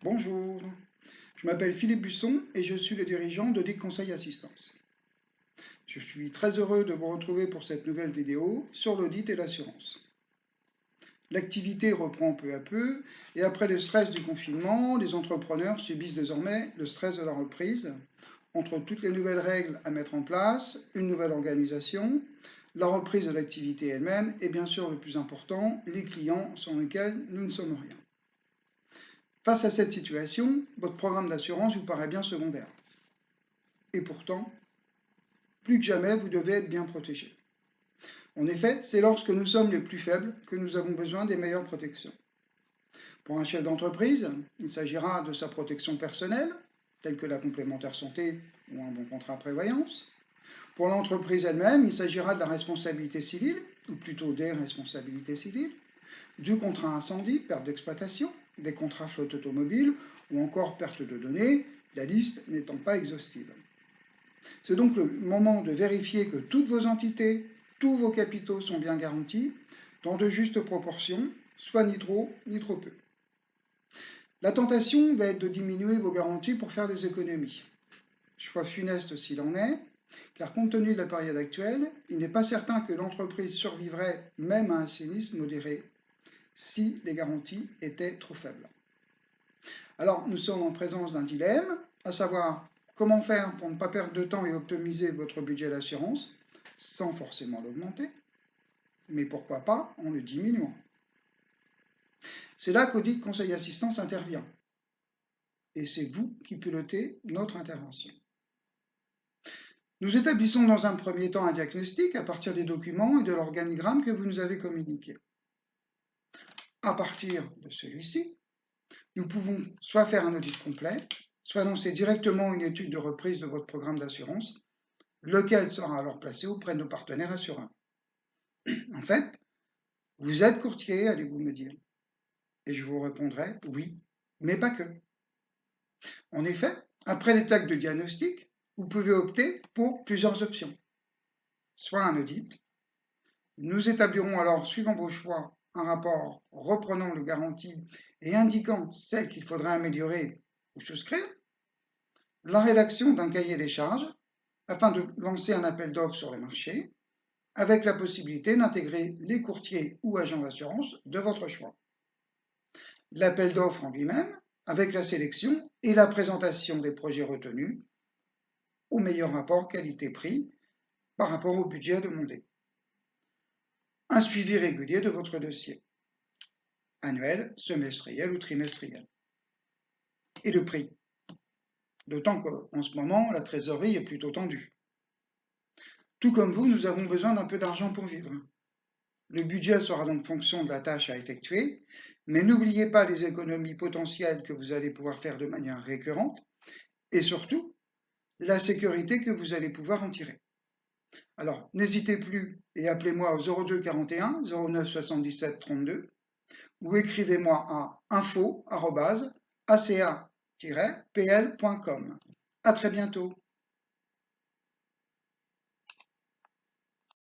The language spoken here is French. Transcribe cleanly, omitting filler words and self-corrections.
Bonjour, je m'appelle Philippe Busson et je suis le dirigeant d'Audit Conseil Assistance. Je suis très heureux de vous retrouver pour cette nouvelle vidéo sur l'audit et l'assurance. L'activité reprend peu à peu et après le stress du confinement, les entrepreneurs subissent désormais le stress de la reprise entre toutes les nouvelles règles à mettre en place, une nouvelle organisation, la reprise de l'activité elle-même et bien sûr le plus important, les clients sans lesquels nous ne sommes rien. Face à cette situation, votre programme d'assurance vous paraît bien secondaire. Et pourtant, plus que jamais, vous devez être bien protégé. En effet, c'est lorsque nous sommes les plus faibles que nous avons besoin des meilleures protections. Pour un chef d'entreprise, il s'agira de sa protection personnelle, telle que la complémentaire santé ou un bon contrat prévoyance. Pour l'entreprise elle-même, il s'agira de la responsabilité civile, ou plutôt des responsabilités civiles, du contrat incendie, perte d'exploitation, des contrats flotte automobile ou encore perte de données, la liste n'étant pas exhaustive. C'est donc le moment de vérifier que toutes vos entités, tous vos capitaux sont bien garantis, dans de justes proportions, soit ni trop ni trop peu. La tentation va être de diminuer vos garanties pour faire des économies. Choix funeste s'il en est, car compte tenu de la période actuelle, il n'est pas certain que l'entreprise survivrait même à un sinistre modéré si les garanties étaient trop faibles. Alors, nous sommes en présence d'un dilemme, à savoir comment faire pour ne pas perdre de temps et optimiser votre budget d'assurance, sans forcément l'augmenter, mais pourquoi pas en le diminuant. C'est là qu'Audit Conseil Assistance intervient, et c'est vous qui pilotez notre intervention. Nous établissons dans un premier temps un diagnostic à partir des documents et de l'organigramme que vous nous avez communiqués. À partir de celui-ci, nous pouvons soit faire un audit complet, soit lancer directement une étude de reprise de votre programme d'assurance, lequel sera alors placé auprès de nos partenaires assureurs. En fait, vous êtes courtier, allez-vous me dire. Et je vous répondrai oui, mais pas que. En effet, après l'étape de diagnostic, vous pouvez opter pour plusieurs options. Soit un audit. Nous établirons alors, suivant vos choix, un rapport reprenant les garanties et indiquant celles qu'il faudra améliorer ou souscrire. La rédaction d'un cahier des charges afin de lancer un appel d'offres sur le marché, avec la possibilité d'intégrer les courtiers ou agents d'assurance de votre choix. L'appel d'offres en lui-même, avec la sélection et la présentation des projets retenus au meilleur rapport qualité-prix par rapport au budget demandé. Un suivi régulier de votre dossier, annuel, semestriel ou trimestriel. Et le prix, d'autant qu'en ce moment, la trésorerie est plutôt tendue. Tout comme vous, nous avons besoin d'un peu d'argent pour vivre. Le budget sera donc fonction de la tâche à effectuer, mais n'oubliez pas les économies potentielles que vous allez pouvoir faire de manière récurrente, et surtout, la sécurité que vous allez pouvoir en tirer. Alors, n'hésitez plus et appelez-moi au 02 41 09 77 32 ou écrivez-moi à info@aca-pl.com. À très bientôt.